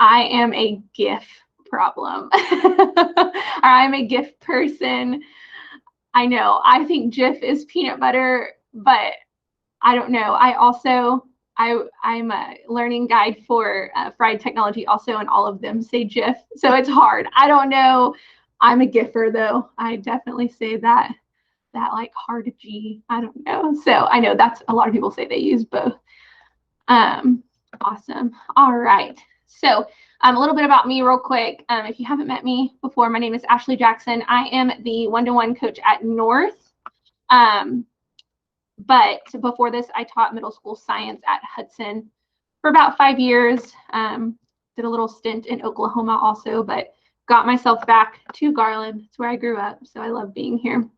I am a GIF problem. Or I'm a GIF person. I know. I think GIF is peanut butter, but I don't know. I'm a learning guide for fried technology also, and all of them say GIF. So it's hard. I don't know. I'm a GIFer though. I definitely say that like hard G. I don't know. So I know that's a lot of people say they use both. Awesome. All right. So a little bit about me real quick. If you haven't met me before, my name is Ashley Jackson. I am the one-to-one coach at North. But before this, I taught middle school science at Hudson for about 5 years. Did a little stint in Oklahoma also, but got myself back to Garland. It's where I grew up, so I love being here.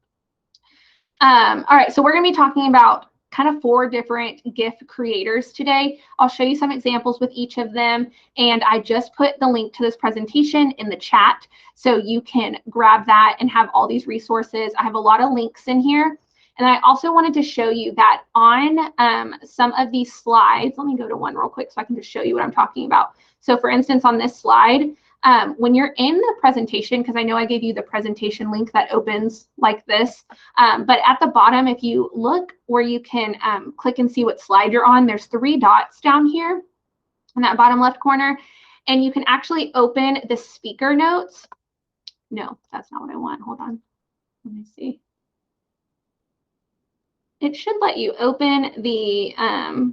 All right, so we're going to be talking about kind of 4 different GIF creators today. I'll show you some examples with each of them, and I just put the link to this presentation in the chat, so you can grab that and have all these resources. I have a lot of links in here. And I also wanted to show you that on some of these slides, let me go to one real quick so I can just show you what I'm talking about. So for instance, on this slide, when you're in the presentation, because I know I gave you the presentation link that opens like this, but at the bottom, if you look where you can click and see what slide you're on, there's 3 dots down here in that bottom left corner, and you can actually open the speaker notes. No, that's not what I want. Hold on. Let me see. It should let you open the, yeah,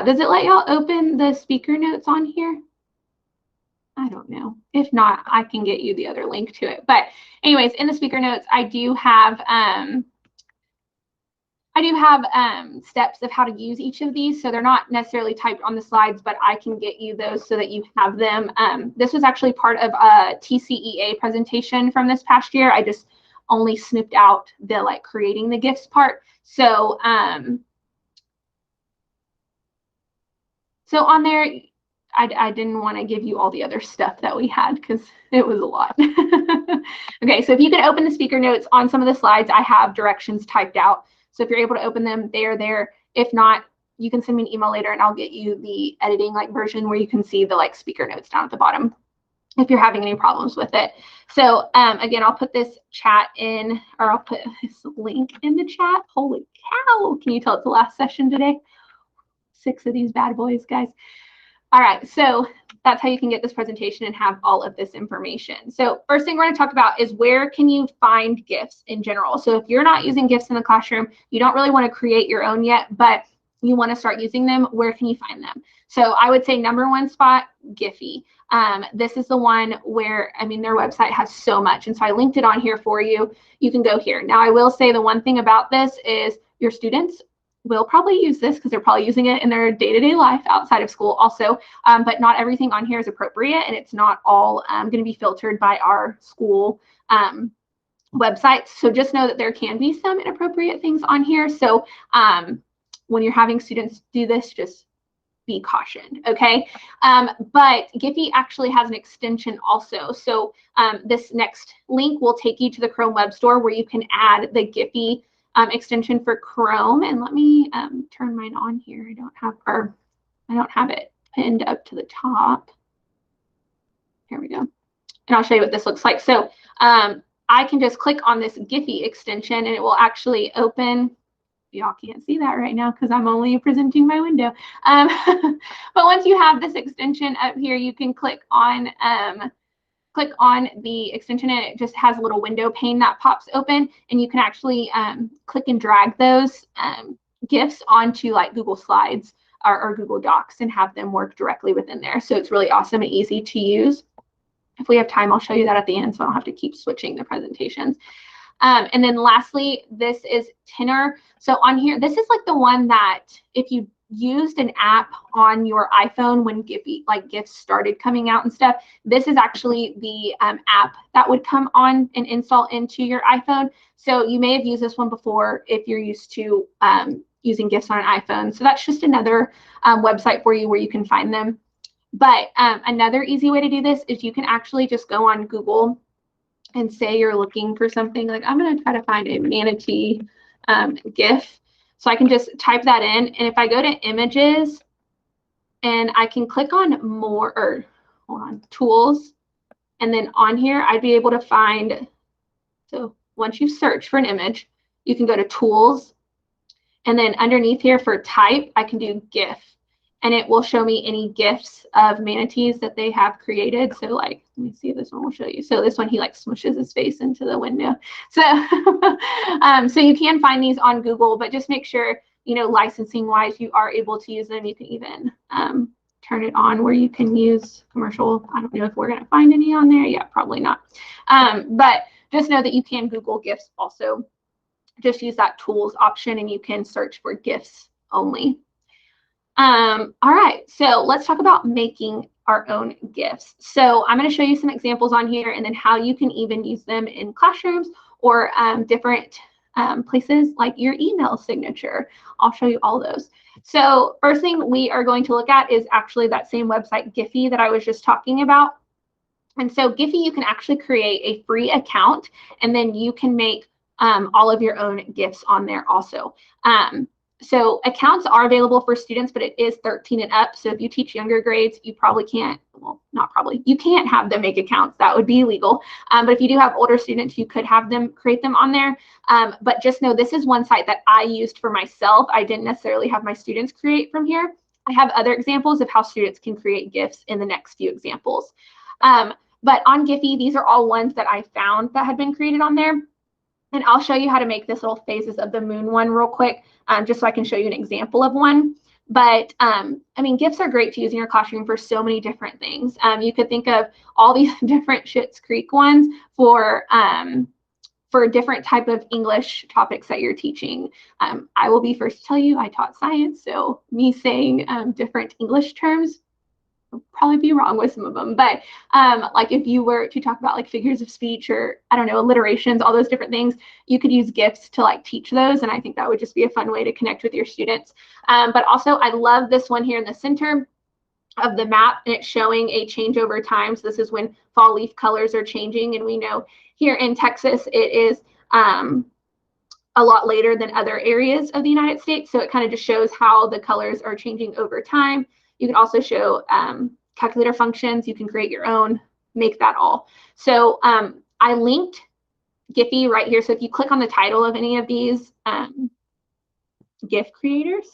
does it let y'all open the speaker notes on here? I don't know. If not, I can get you the other link to it. But anyways, in the speaker notes, I do have steps of how to use each of these. So they're not necessarily typed on the slides, but I can get you those so that you have them. This was actually part of a TCEA presentation from this past year. I just only snipped out the like creating the GIFs part. So so on there, I didn't want to give you all the other stuff that we had because it was a lot. Okay, so if you can open the speaker notes on some of the slides, I have directions typed out. So if you're able to open them, they are there. If not, you can send me an email later and I'll get you the editing like version where you can see the like speaker notes down at the bottom if you're having any problems with it. So again, I'll put this chat in, or I'll put this link in the chat. Holy cow, can you tell it's the last session today? 6 of these bad boys, guys. All right, so that's how you can get this presentation and have all of this information. So first thing we're going to talk about is where can you find GIFs in general. So if you're not using GIFs in the classroom, you don't really want to create your own yet, but you want to start using them, where can you find them? So I would say #1 spot, GIPHY. This is the one where, I mean, their website has so much. And so I linked it on here for you. You can go here. Now, I will say the one thing about this is your students will probably use this because they're probably using it in their day-to-day life outside of school also. But not everything on here is appropriate, and it's not all going to be filtered by our school websites. So just know that there can be some inappropriate things on here. So when you're having students do this, just be cautioned, okay? But GIPHY actually has an extension also. So this next link will take you to the Chrome Web Store where you can add the GIPHY extension for Chrome. And let me turn mine on here. I don't have it pinned up to the top. Here we go. And I'll show you what this looks like. So I can just click on this GIPHY extension and it will actually open. Y'all can't see that right now because I'm only presenting my window. But once you have this extension up here, you can click on the extension and it just has a little window pane that pops open, and you can actually click and drag those GIFs onto like Google Slides or Google Docs and have them work directly within there. So it's really awesome and easy to use. If we have time, I'll show you that at the end so I don't have to keep switching the presentations. And then lastly, this is Tenor. So on here, this is like the one that if you used an app on your iPhone when GIFs started coming out and stuff, this is actually the app that would come on and install into your iPhone. So you may have used this one before if you're used to using GIFs on an iPhone. So that's just another website for you where you can find them. But another easy way to do this is you can actually just go on Google and say you're looking for something like, I'm going to try to find a manatee GIF. So I can just type that in. And if I go to images, and I can click on more, or hold on, tools. And then on here, I'd be able to find, so once you search for an image, you can go to tools. And then underneath here for type, I can do GIF. And it will show me any GIFs of manatees that they have created. So like, let me see if this one will show you. So this one, he like smushes his face into the window. So, so you can find these on Google, but just make sure, you know, licensing wise, you are able to use them. You can even turn it on where you can use commercial. I don't know if we're going to find any on there. Yeah, probably not. But just know that you can Google GIFs also. Just use that tools option and you can search for GIFs only. All right, so let's talk about making our own GIFs. So I'm going to show you some examples on here and then how you can even use them in classrooms or different places like your email signature. I'll show you all those. So first thing we are going to look at is actually that same website GIPHY that I was just talking about. And so GIPHY, you can actually create a free account and then you can make all of your own GIFs on there also. So accounts are available for students, but it is 13 and up. So if you teach younger grades, you probably can't, well, not probably, you can't have them make accounts. That would be illegal. But if you do have older students, you could have them create them on there. But just know this is one site that I used for myself. I didn't necessarily have my students create from here. I have other examples of how students can create GIFs in the next few examples. But on GIPHY, these are all ones that I found that had been created on there. And I'll show you how to make this little phases of the moon one real quick, just so I can show you an example of one. But I mean, GIFs are great to use in your classroom for so many different things. You could think of all these different Schitt's Creek ones for different type of English topics that you're teaching. I will be first to tell you, I taught science, so me saying different English terms, I'll probably be wrong with some of them, but like if you were to talk about like figures of speech or I don't know, alliterations, all those different things, you could use GIFs to like teach those. And I think that would just be a fun way to connect with your students. But also I love this one here in the center of the map, and it's showing a change over time. So this is when fall leaf colors are changing. And we know here in Texas, it is a lot later than other areas of the United States. So it kind of just shows how the colors are changing over time. You can also show calculator functions. You can create your own, make that all. So I linked GIPHY right here. So if you click on the title of any of these GIF creators,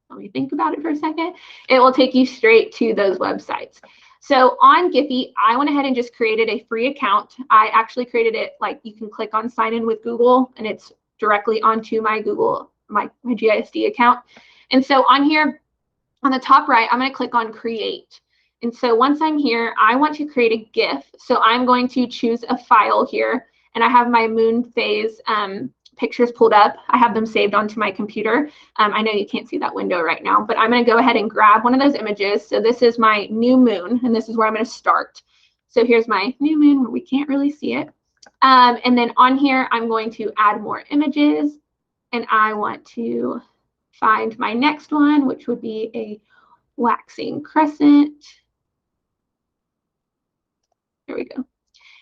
let me think about it for a second, it will take you straight to those websites. So on GIPHY, I went ahead and just created a free account. I actually created it like you can click on sign in with Google and it's directly onto my Google, my GISD account. And so on here, on the top right, I'm going to click on create. And so once I'm here, I want to create a GIF. So I'm going to choose a file here, and I have my moon phase pictures pulled up. I have them saved onto my computer. I know you can't see that window right now, but I'm going to go ahead and grab one of those images. So this is my new moon, and this is where I'm going to start. So here's my new moon where we can't really see it. And then on here, I'm going to add more images, and I want to find my next one, which would be a waxing crescent. There we go.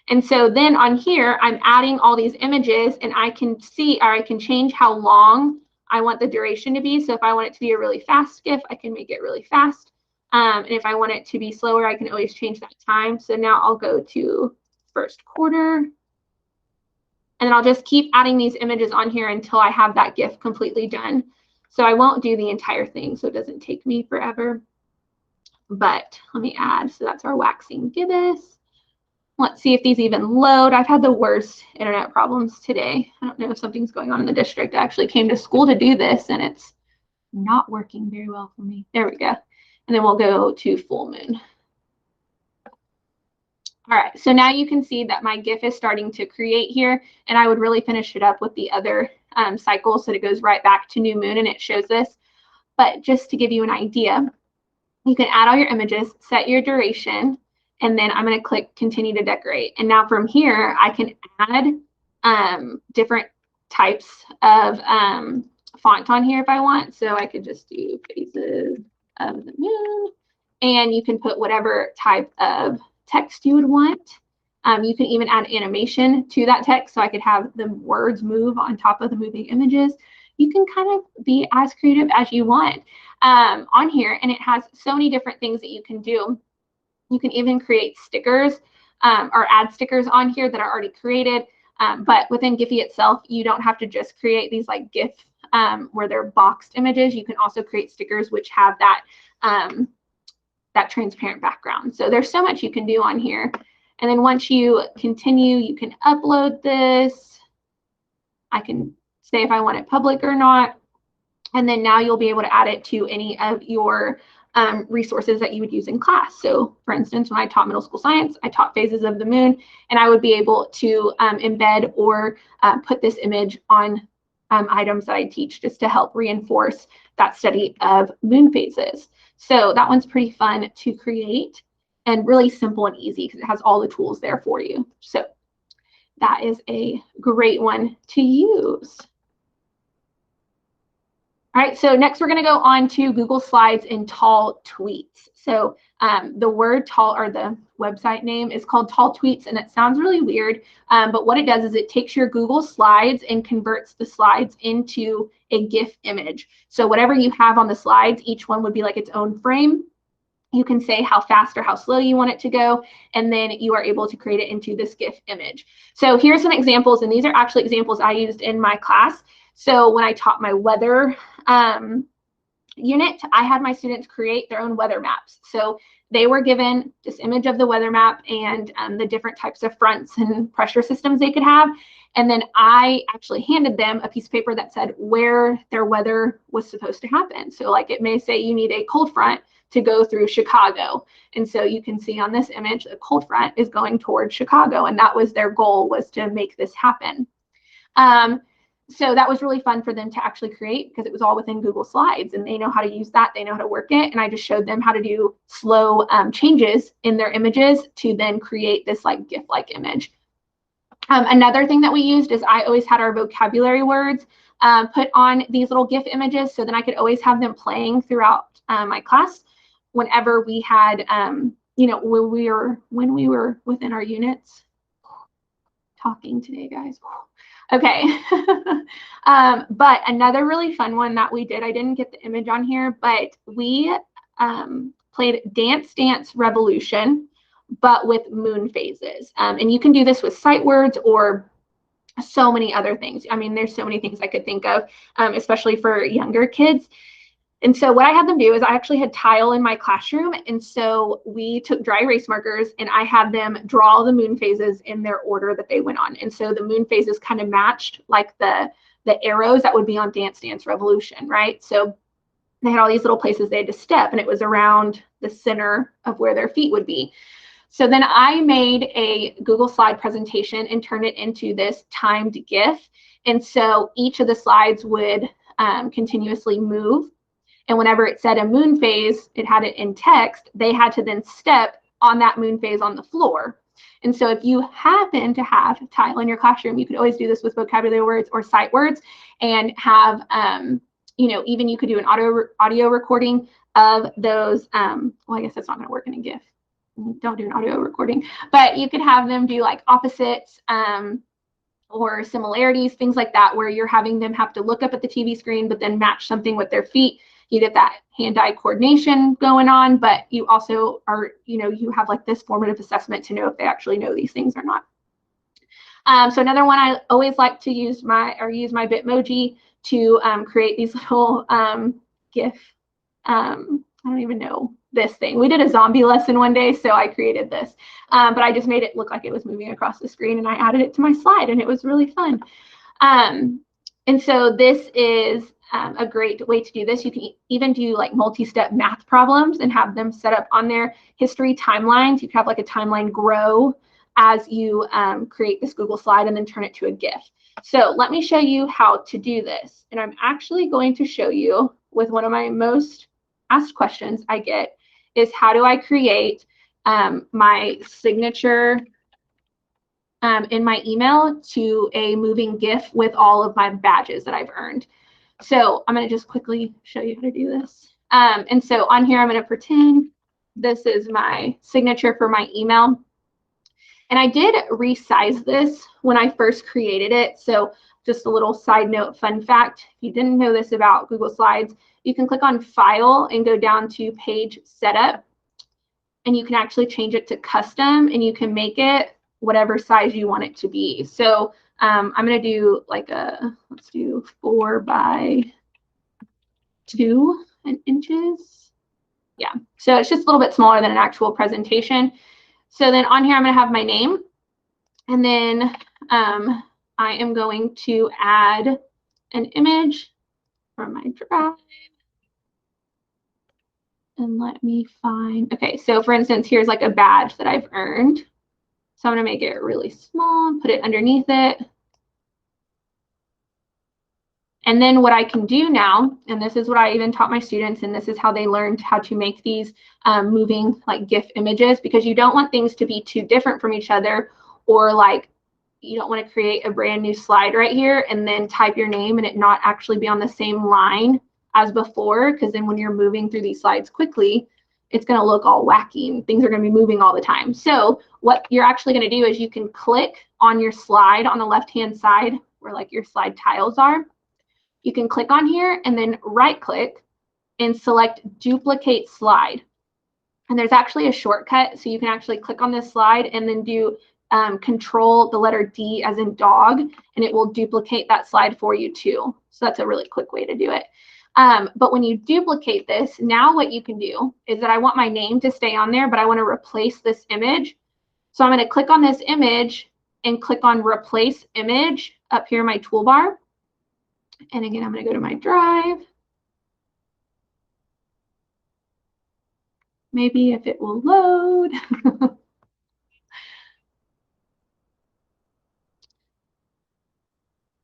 And so then on here, I'm adding all these images, and I can see, or I can change how long I want the duration to be. So if I want it to be a really fast GIF, I can make it really fast. And if I want it to be slower, I can always change that time. So now I'll go to first quarter. And then I'll just keep adding these images on here until I have that GIF completely done. So I won't do the entire thing, so it doesn't take me forever. But let me add, so that's our waxing gibbous. Let's see if these even load. I've had the worst internet problems today. I don't know if something's going on in the district. I actually came to school to do this, and it's not working very well for me. There we go. And then we'll go to full moon. All right, so now you can see that my GIF is starting to create here, and I would really finish it up with the other cycle so that it goes right back to new moon and it shows this. But just to give you an idea, you can add all your images, set your duration, and then I'm going to click continue to decorate. And now from here, I can add different types of font on here if I want. So I could just do phases of the moon, and you can put whatever type of text you would want. You can even add animation to that text, so I could have the words move on top of the moving images. you can kind of be as creative as you want on here. And it has so many different things that you can do. You can even create stickers or add stickers on here that are already created. But within Giphy itself, you don't have to just create these like GIF where they're boxed images. You can also create stickers which have that that transparent background. So there's so much you can do on here. And then once you continue, you can upload this. I can say if I want it public or not. And then now you'll be able to add it to any of your resources that you would use in class. So for instance, when I taught middle school science, I taught phases of the moon, and I would be able to embed or put this image on items that I teach just to help reinforce that study of moon phases. So that one's pretty fun to create and really simple and easy because it has all the tools there for you. So that is a great one to use. All right, so next we're going to go on to Google Slides in Tall Tweets. So the word tall, or the website name, is called Tall Tweets, and it sounds really weird, but what it does is it takes your Google Slides and converts the slides into a GIF image. So whatever you have on the slides, each one would be like its own frame. You can say how fast or how slow you want it to go, and then you are able to create it into this GIF image. So here's some examples, and these are actually examples I used in my class. So when I taught my weather unit, I had my students create their own weather maps. So they were given this image of the weather map and the different types of fronts and pressure systems they could have. And then I actually handed them a piece of paper that said where their weather was supposed to happen. So like it may say you need a cold front to go through Chicago. And so you can see on this image, the cold front is going towards Chicago. And that was their goal, was to make this happen. So that was really fun for them to actually create because it was all within Google Slides, and they know how to use that. They know how to work it. And I just showed them how to do slow changes in their images to then create this like GIF-like image. Another thing that we used is I always had our vocabulary words put on these little GIF images, so then I could always have them playing throughout my class whenever we had, you know, when we were within our units. Talking today, guys. Okay. But another really fun one that we did, I didn't get the image on here, but we played Dance Dance Revolution, but with moon phases. And you can do this with sight words or so many other things. I mean, there's so many things I could think of, especially for younger kids. And so what I had them do is I actually had tile in my classroom. And so we took dry erase markers and I had them draw the moon phases in their order that they went on. And so the moon phases kind of matched like the arrows that would be on Dance Dance Revolution, right? So they had all these little places they had to step, and it was around the center of where their feet would be. So then I made a Google slide presentation and turned it into this timed GIF. And so each of the slides would continuously move. And whenever it said a moon phase, it had it in text, they had to then step on that moon phase on the floor. And so if you happen to have tile in your classroom, you could always do this with vocabulary words or sight words and have, you know, even you could do an audio recording of those. Well, I guess that's not going to work in a GIF. Don't do an audio recording, but you could have them do like opposites or similarities, things like that, where you're having them have to look up at the TV screen, but then match something with their feet. You get that hand-eye coordination going on, but you also are, you know, you have like this formative assessment to know if they actually know these things or not. So another one, I always like to use my Bitmoji to create these little GIF. I don't even know this thing. We did a zombie lesson one day, so I created this, but I just made it look like it was moving across the screen, and I added it to my slide, and it was really fun. And so this is a great way to do this. You can even do like multi-step math problems and have them set up on their history timelines. You can have like a timeline grow as you create this Google slide and then turn it to a GIF. So let me show you how to do this. And I'm actually going to show you with one of my most asked questions I get is how do I create my signature in my email to a moving GIF with all of my badges that I've earned. So I'm going to just quickly show you how to do this. And so on here, I'm going to pretend this is my signature for my email. And I did resize this when I first created it. So just a little side note, fun fact, if you didn't know this about Google Slides, you can click on File and go down to Page Setup, and you can actually change it to custom, and you can make it whatever size you want it to be. So I'm going to do like let's do 4 by 2 inches. Yeah, so it's just a little bit smaller than an actual presentation. So then on here, I'm going to have my name, and then I am going to add an image from my drive. And let me find, okay, so for instance, here's like a badge that I've earned. So I'm going to make it really small and put it underneath it. And then what I can do now, and this is what I even taught my students, and this is how they learned how to make these moving like GIF images, because you don't want things to be too different from each other, or like you don't want to create a brand new slide right here and then type your name and it not actually be on the same line as before, because then when you're moving through these slides quickly, it's going to look all wacky and things are going to be moving all the time. So what you're actually going to do is you can click on your slide on the left-hand side where like your slide tiles are. You can click on here and then right click and select duplicate slide. And there's actually a shortcut, so you can actually click on this slide and then do control the letter D as in dog, and it will duplicate that slide for you too. So that's a really quick way to do it. But when you duplicate this, now what you can do is that I want my name to stay on there, but I want to replace this image. So I'm going to click on this image and click on replace image up here in my toolbar. And again, I'm going to go to my drive. Maybe if it will load.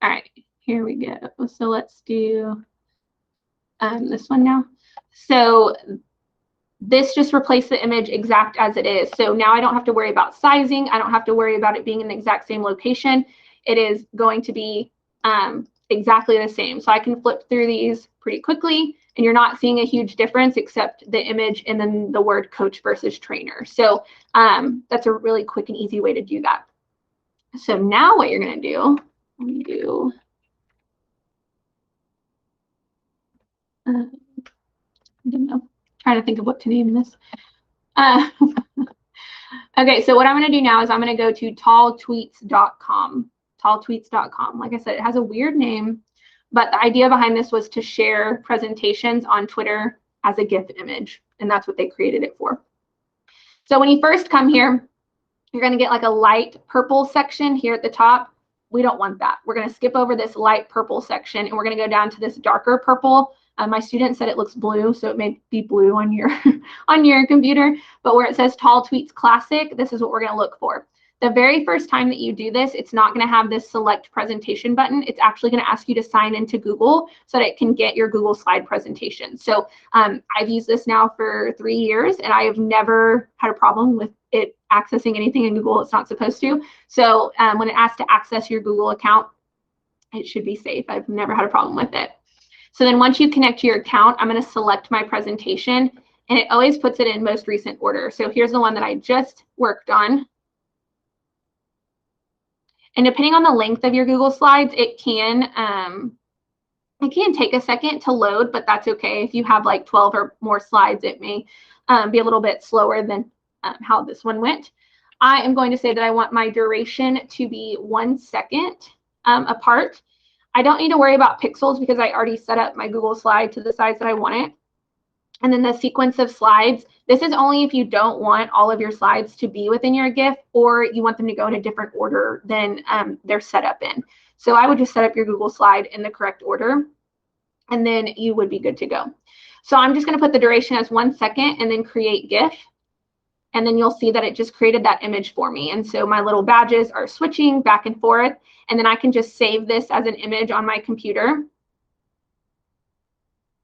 All right, here we go. So let's do this one now. So this just replaced the image exact as it is. So now I don't have to worry about sizing. I don't have to worry about it being in the exact same location. It is going to be exactly the same. So I can flip through these pretty quickly, and you're not seeing a huge difference except the image and then the word coach versus trainer. So that's a really quick and easy way to do that. So now what you're going to do, let me do, I don't know, trying to think of what to name this. Okay, so what I'm going to do now is I'm going to go to talltweets.com. Talltweets.com. Like I said, it has a weird name, but the idea behind this was to share presentations on Twitter as a GIF image, and that's what they created it for. So when you first come here, you're going to get like a light purple section here at the top. We don't want that. We're going to skip over this light purple section, and we're going to go down to this darker purple. My student said it looks blue, so it may be blue on your on your computer, but where it says Tall Tweets Classic, this is what we're going to look for. The very first time that you do this, it's not going to have this select presentation button. It's actually going to ask you to sign into Google so that it can get your Google slide presentation. So I've used this now for 3 years, and I have never had a problem with it accessing anything in Google it's not supposed to. So when it asks to access your Google account, it should be safe. I've never had a problem with it. So then once you connect to your account, I'm going to select my presentation, and it always puts it in most recent order. So here's the one that I just worked on. And depending on the length of your Google Slides, it can take a second to load, but that's okay. If you have like 12 or more slides, it may be a little bit slower than how this one went. I am going to say that I want my duration to be 1 second apart. I don't need to worry about pixels because I already set up my Google slide to the size that I want it. And then the sequence of slides, this is only if you don't want all of your slides to be within your GIF, or you want them to go in a different order than they're set up in. So I would just set up your Google slide in the correct order, and then you would be good to go. So I'm just going to put the duration as 1 second and then create GIF. And then you'll see that it just created that image for me. And so my little badges are switching back and forth. And then I can just save this as an image on my computer.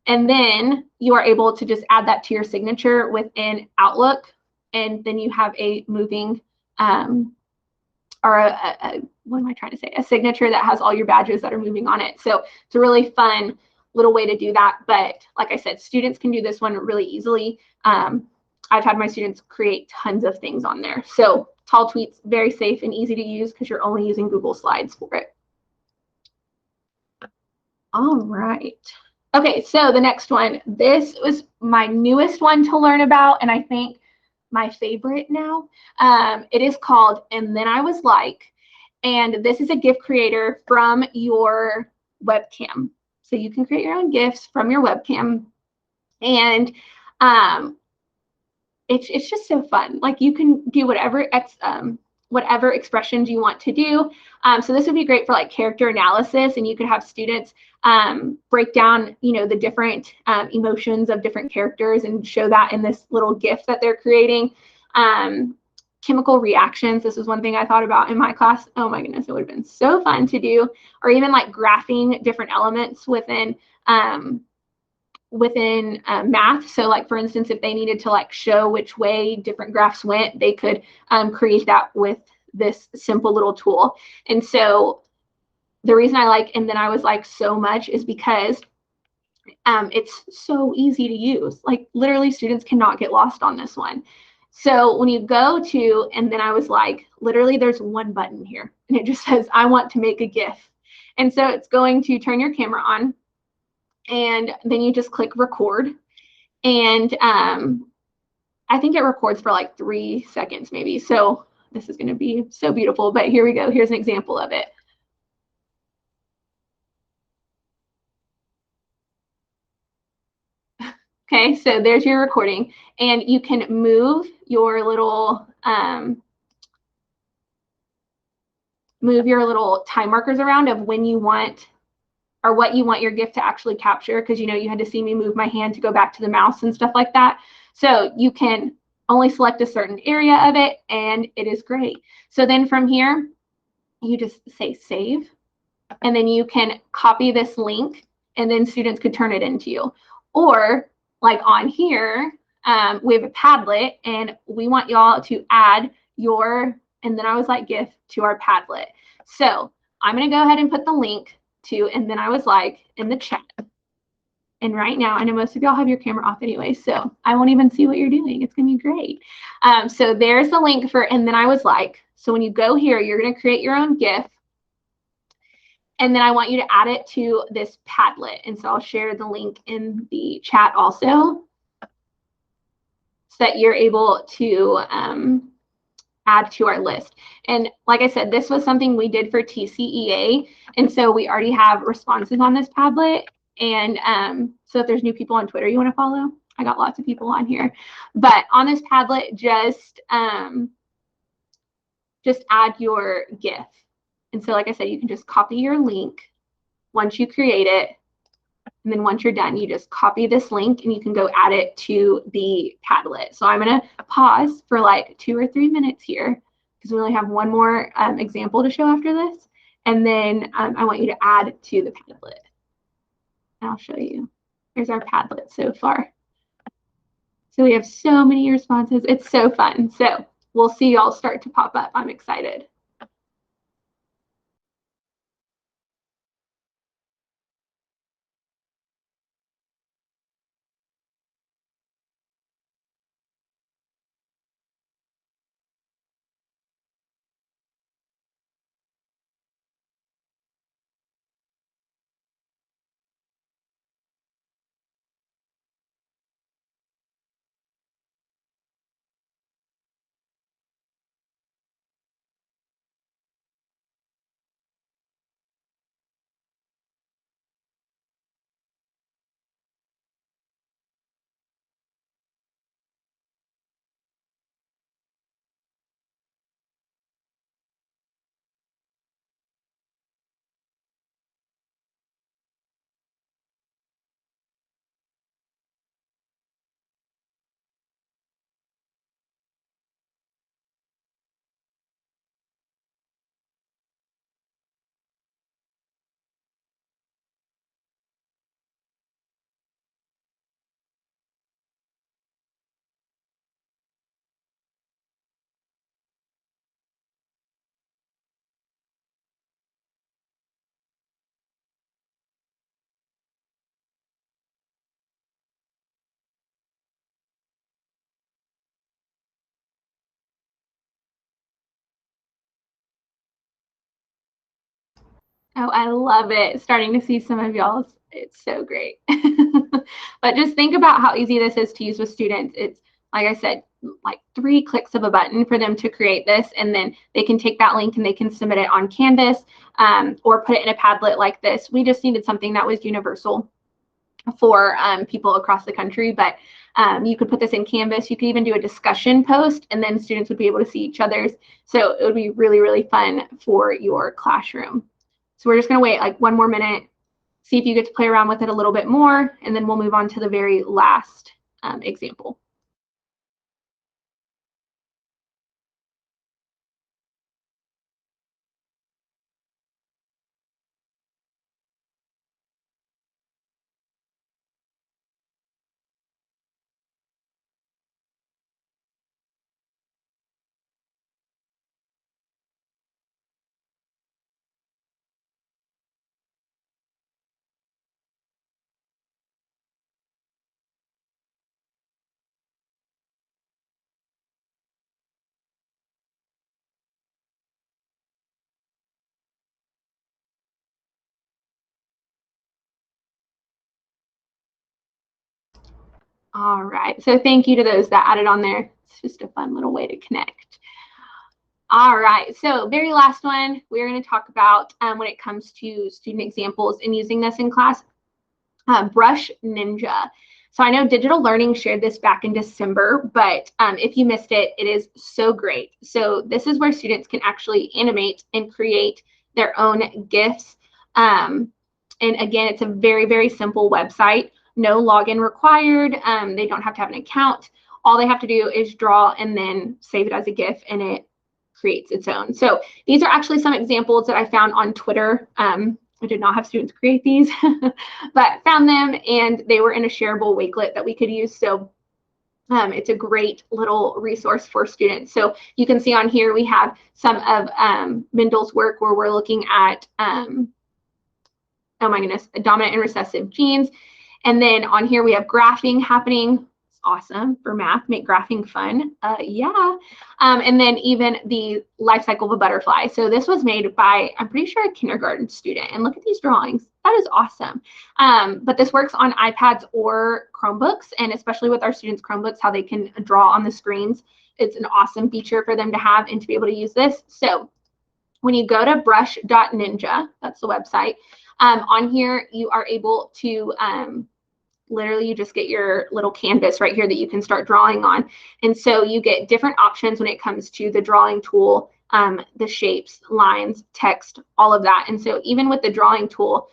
And then you are able to just add that to your signature within Outlook. And then you have a moving, what am I trying to say? A signature that has all your badges that are moving on it. So it's a really fun little way to do that. But like I said, students can do this one really easily. I've had my students create tons of things on there. So Tall Tweets, very safe and easy to use because you're only using Google Slides for it. All right. Okay, so the next one. This was my newest one to learn about, and I think my favorite now. It is called And Then I Was Like, and this is a GIF creator from your webcam. So you can create your own GIFs from your webcam, and um, it's just so fun. Like you can do whatever expressions you want to do. So this would be great for like character analysis, and you could have students break down, the different emotions of different characters and show that in this little GIF that they're creating. Chemical reactions. This was one thing I thought about in my class. Oh my goodness, it would have been so fun to do. Or even like graphing different elements within math. So like, for instance, if they needed to like show which way different graphs went, they could create that with this simple little tool. And so the reason I like And Then I Was Like so much is because it's so easy to use. Like literally students cannot get lost on this one. So when you go to And Then I Was Like, literally there's one button here and it just says, I want to make a GIF. And so it's going to turn your camera on, and then you just click record. And I think it records for like 3 seconds maybe. So this is going to be so beautiful, but here we go. Here's an example of it. Okay, so there's your recording, and you can move your little time markers around of when you want or what you want your GIF to actually capture, because you had to see me move my hand to go back to the mouse and stuff like that. So you can only select a certain area of it, and it is great. So then from here, you just say save, and then you can copy this link, and then students could turn it into you. Or like on here, we have a Padlet, and we want y'all to add your And Then I Was Like GIF to our Padlet. So I'm going to go ahead and put the link to And Then I Was Like in the chat. And right now, I know most of y'all have your camera off anyway, so I won't even see what you're doing. It's going to be great. So there's the link for And Then I Was Like. So when you go here, you're going to create your own GIF. And then I want you to add it to this Padlet. And so I'll share the link in the chat also, so that you're able to add to our list. And like I said, this was something we did for TCEA. And so we already have responses on this Padlet. And so if there's new people on Twitter you want to follow, I got lots of people on here. But on this Padlet, just add your GIF. And so like I said, you can just copy your link once you create it. And then once you're done, you just copy this link and you can go add it to the Padlet. So I'm going to pause for like 2 or 3 minutes here because we only have one more example to show after this. And then I want you to add to the Padlet. And I'll show you. Here's our Padlet so far. So we have so many responses. It's so fun. So we'll see y'all start to pop up. I'm excited. Oh, I love it. Starting to see some of y'all's. It's so great. But just think about how easy this is to use with students. It's, like I said, like 3 clicks of a button for them to create this, and then they can take that link and they can submit it on Canvas, or put it in a Padlet like this. We just needed something that was universal for people across the country, but you could put this in Canvas. You could even do a discussion post, and then students would be able to see each other's. So it would be really, really fun for your classroom. So we're just going to wait like 1 more minute, see if you get to play around with it a little bit more, and then we'll move on to the very last example. All right, so thank you to those that added on there. It's just a fun little way to connect. All right, so very last one, we're going to talk about when it comes to student examples and using this in class, Brush Ninja. So I know Digital Learning shared this back in December, but if you missed it, it is so great. So this is where students can actually animate and create their own GIFs. And again, it's a very, very simple website. No login required. They don't have to have an account. All they have to do is draw and then save it as a GIF, and it creates its own. So these are actually some examples that I found on Twitter. I did not have students create these, but found them, and they were in a shareable Wakelet that we could use. So it's a great little resource for students. So you can see on here we have some of Mendel's work where we're looking at, oh my goodness, dominant and recessive genes. And then on here we have graphing happening. It's awesome for math, make graphing fun. Yeah. And then even the life cycle of a butterfly. So this was made by, I'm pretty sure, a kindergarten student. And look at these drawings. That is awesome. But this works on iPads or Chromebooks, and especially with our students' Chromebooks, how they can draw on the screens. It's an awesome feature for them to have and to be able to use this. So when you go to brush.ninja, that's the website, on here, you are able to literally, you just get your little canvas right here that you can start drawing on. And so you get different options when it comes to the drawing tool, the shapes, lines, text, all of that. And so even with the drawing tool,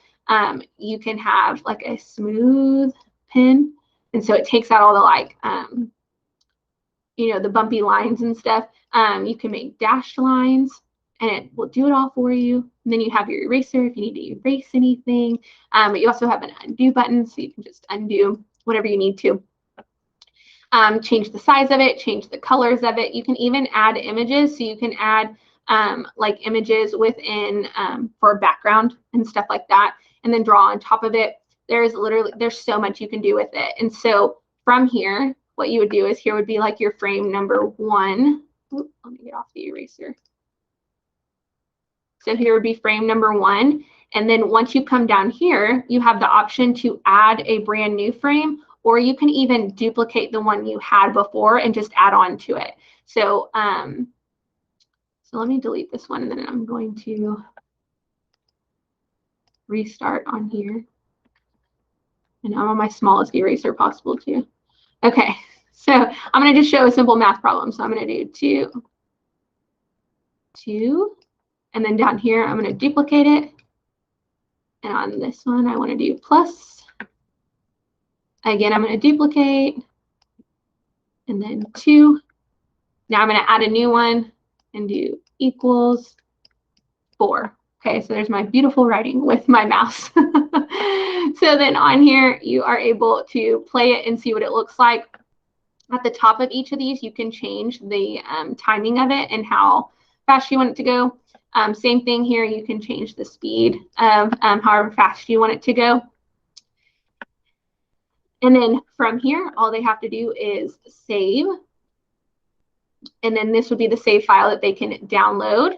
you can have like a smooth pen. And so it takes out all the like, the bumpy lines and stuff. You can make dashed lines, and it will do it all for you. And then you have your eraser if you need to erase anything. But you also have an undo button, so you can just undo whatever you need to. Change the size of it, change the colors of it. You can even add images, so you can add like images within for background and stuff like that, and then draw on top of it. There's so much you can do with it. And so from here, what you would do is here would be like your frame number 1. Oops, let me get off the eraser. So here would be frame number 1. And then once you come down here, you have the option to add a brand new frame, or you can even duplicate the one you had before and just add on to it. So, so let me delete this one, and then I'm going to restart on here. And I'm on my smallest eraser possible too. Okay, so I'm going to just show a simple math problem. So I'm going to do 2, and then down here, I'm going to duplicate it. And on this one, I want to do plus. Again, I'm going to duplicate, and then 2. Now I'm going to add a new one and do equals 4. Okay, so there's my beautiful writing with my mouse. So then on here, you are able to play it and see what it looks like. At the top of each of these, you can change the timing of it and how fast you want it to go. Same thing here, you can change the speed of however fast you want it to go. And then from here, all they have to do is save. And then this would be the save file that they can download.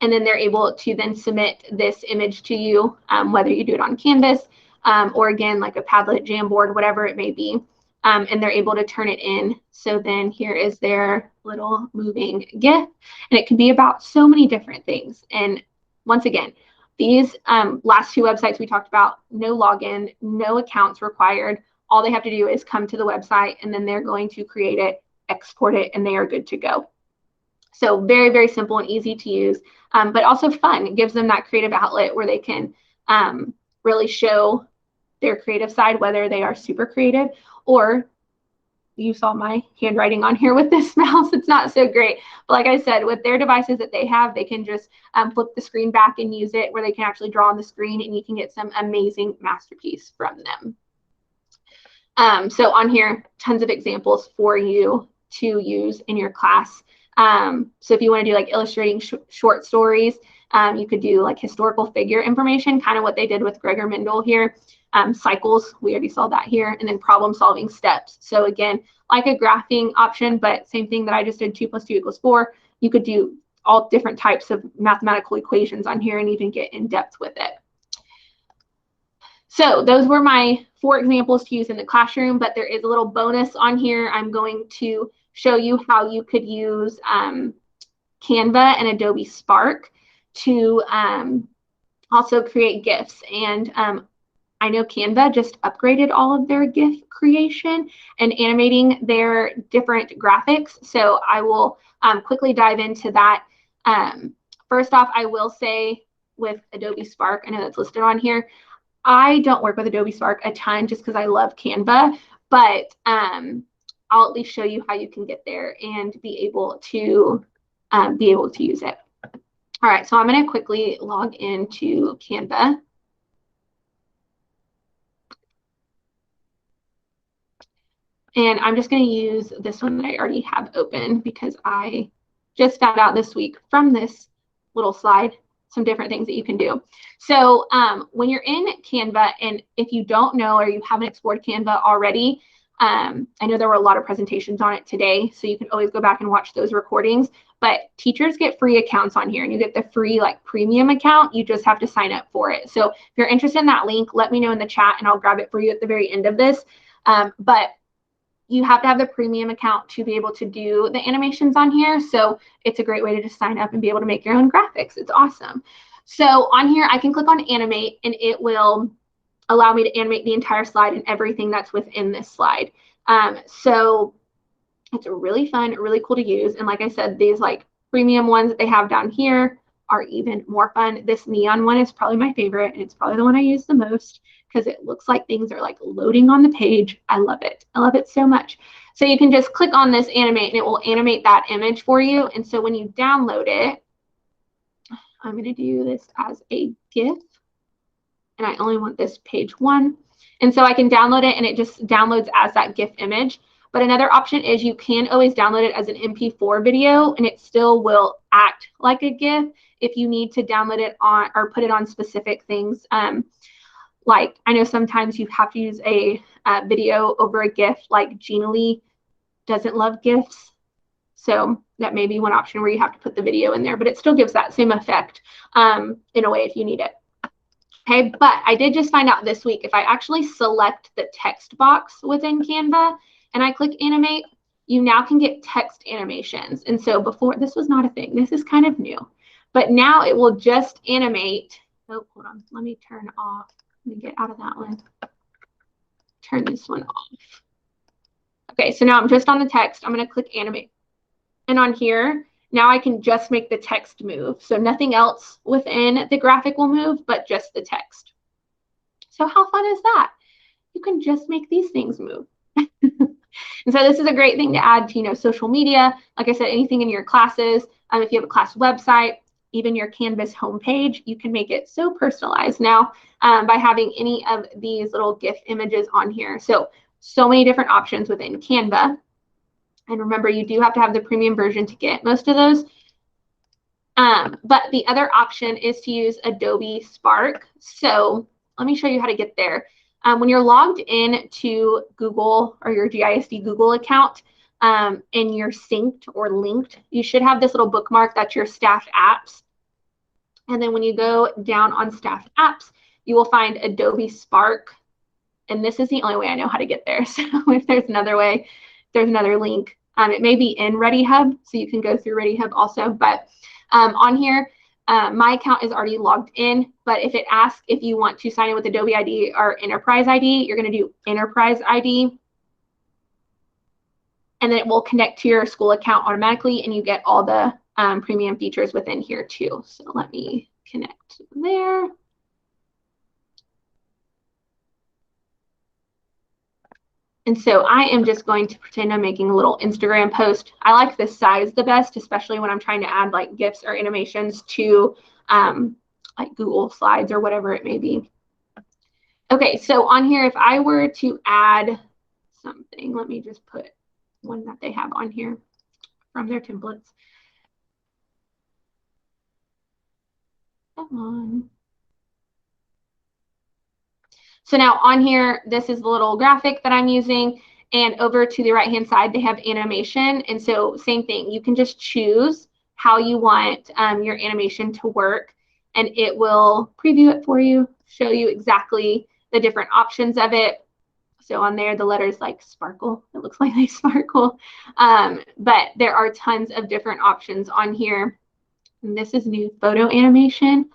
and then they're able to then submit this image to you, whether you do it on Canvas or again, like a Padlet, Jamboard, whatever it may be. And they're able to turn it in. So then here is their little moving GIF, and it can be about so many different things. And once again, these last two websites we talked about, no login, no accounts required. All they have to do is come to the website, and then they're going to create it, export it, and they are good to go. So very, very simple and easy to use, but also fun. It gives them that creative outlet where they can really show their creative side, whether they are super creative or you saw my handwriting on here with this mouse. It's not so great. But like I said, with their devices that they have, they can just flip the screen back and use it where they can actually draw on the screen, and you can get some amazing masterpiece from them. So on here, tons of examples for you to use in your class. So if you want to do like illustrating short stories, you could do like historical figure information, kind of what they did with Gregor Mendel here. Cycles, we already saw that here, and then problem solving steps. So again, like a graphing option, but same thing that I just did, 2 + 2 = 4. You could do all different types of mathematical equations on here and even get in depth with it. So those were my 4 examples to use in the classroom, but there is a little bonus on here. I'm going to show you how you could use Canva and Adobe Spark to also create GIFs. And I know Canva just upgraded all of their GIF creation and animating their different graphics. So I will quickly dive into that. First off, I will say with Adobe Spark, I know that's listed on here, I don't work with Adobe Spark a ton just because I love Canva, but I'll at least show you how you can get there and be able to use it. All right, so I'm going to quickly log into Canva. And I'm just going to use this one that I already have open because I just found out this week from this little slide some different things that you can do. So when you're in Canva, and if you don't know or you haven't explored Canva already, I know there were a lot of presentations on it today, so you can always go back and watch those recordings. But teachers get free accounts on here, and you get the free like premium account. You just have to sign up for it. So if you're interested in that link, let me know in the chat, and I'll grab it for you at the very end of this. But you have to have the premium account to be able to do the animations on here. So it's a great way to just sign up and be able to make your own graphics. It's awesome. So on here, I can click on animate, and it will allow me to animate the entire slide and everything that's within this slide. So it's really fun, really cool to use. And like I said, these like premium ones that they have down here are even more fun. This neon one is probably my favorite, and it's probably the one I use the most because it looks like things are like loading on the page. I love it. I love it so much. So you can just click on this animate, and it will animate that image for you. And so when you download it, I'm going to do this as a GIF, and I only want this page 1. And so I can download it, and it just downloads as that GIF image. But another option is you can always download it as an MP4 video, and it still will act like a GIF if you need to download it on or put it on specific things. Like I know sometimes you have to use a video over a GIF, like Gina Lee doesn't love GIFs. So that may be one option where you have to put the video in there, but it still gives that same effect in a way if you need it. Okay, but I did just find out this week, if I actually select the text box within Canva and I click animate, you now can get text animations. And so before, this was not a thing. This is kind of new. But now it will just animate. Oh, hold on. Let me turn off. Let me get out of that one. Turn this one off. Okay, so now I'm just on the text. I'm going to click animate. And on here, now I can just make the text move. So nothing else within the graphic will move, but just the text. So how fun is that? You can just make these things move. And so this is a great thing to add to, you know, social media. Like I said, anything in your classes. If you have a class website, even your Canvas homepage, you can make it so personalized now by having any of these little GIF images on here. So many different options within Canva. And remember, you do have to have the premium version to get most of those. But the other option is to use Adobe Spark. So let me show you how to get there. When you're logged in to Google or your GISD Google account and you're synced or linked, you should have this little bookmark that's your staff apps. And then when you go down on staff apps, you will find Adobe Spark. And this is the only way I know how to get there. So if there's another way, there's another link. It may be in ReadyHub, so you can go through ReadyHub also. But on here, my account is already logged in. But if it asks if you want to sign in with Adobe ID or Enterprise ID, you're going to do Enterprise ID. And then it will connect to your school account automatically, and you get all the premium features within here too. So let me connect there. And so I am just going to pretend I'm making a little Instagram post. I like this size the best, especially when I'm trying to add like GIFs or animations to like Google Slides or whatever it may be. Okay, so on here, if I were to add something, let me just put one that they have on here from their templates. Come on. So now on here, this is the little graphic that I'm using. And over to the right-hand side, they have animation. And so same thing, you can just choose how you want your animation to work. And it will preview it for you, show you exactly the different options of it. So on there, the letters like sparkle. It looks like they sparkle. But there are tons of different options on here. And this is new photo animation.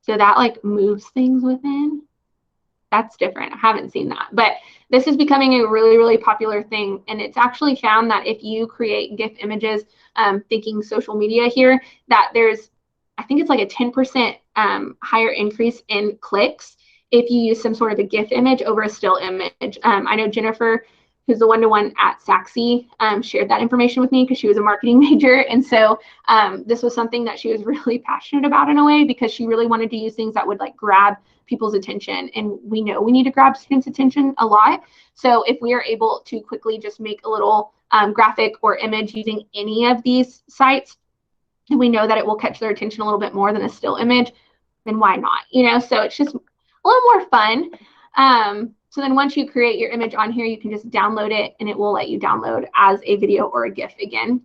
So that like moves things within. That's different. I haven't seen that. But this is becoming a really, really popular thing. And it's actually found that if you create GIF images, thinking social media here, that there's, I think it's like a 10% higher increase in clicks if you use some sort of a GIF image over a still image. I know Jennifer, who's the one-to-one at Saxy, shared that information with me because she was a marketing major. And so this was something that she was really passionate about in a way, because she really wanted to use things that would like grab people's attention. And we know we need to grab students' attention a lot. So if we are able to quickly just make a little graphic or image using any of these sites, and we know that it will catch their attention a little bit more than a still image, then why not? You know, so it's just a little more fun. So then once you create your image on here, you can just download it, and it will let you download as a video or a GIF again.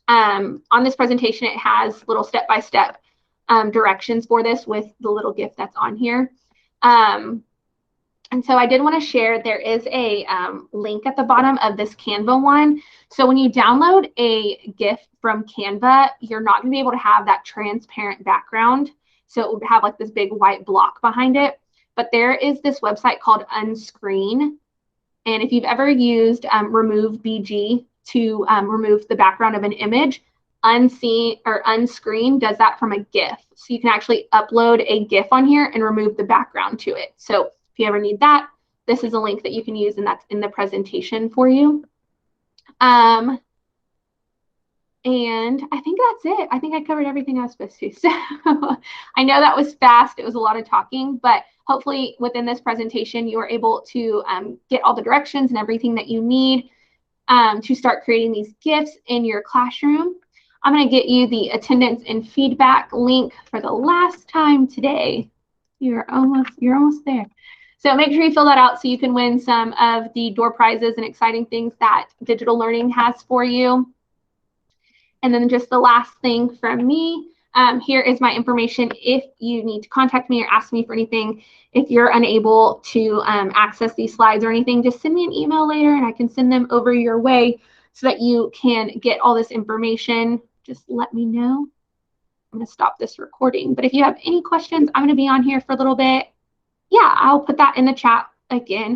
On this presentation, it has little step-by-step directions for this with the little GIF that's on here. And so I did want to share, there is a link at the bottom of this Canva one. So when you download a GIF from Canva, you're not going to be able to have that transparent background. So it would have like this big white block behind it. But there is this website called Unscreen. And if you've ever used Remove BG to remove the background of an image, Unscreen does that from a GIF. So you can actually upload a GIF on here and remove the background to it. So if you ever need that, this is a link that you can use, and that's in the presentation for you. And I think that's it. I think I covered everything I was supposed to. So I know that was fast. It was a lot of talking, but hopefully within this presentation, you are able to get all the directions and everything that you need to start creating these GIFs in your classroom. I'm going to get you the attendance and feedback link for the last time today. You're almost there. So make sure you fill that out so you can win some of the door prizes and exciting things that digital learning has for you. And then just the last thing from me, here is my information if you need to contact me or ask me for anything. If you're unable to access these slides or anything, just send me an email later and I can send them over your way so that you can get all this information. Just let me know. I'm going to stop this recording. But if you have any questions, I'm going to be on here for a little bit. Yeah, I'll put that in the chat again.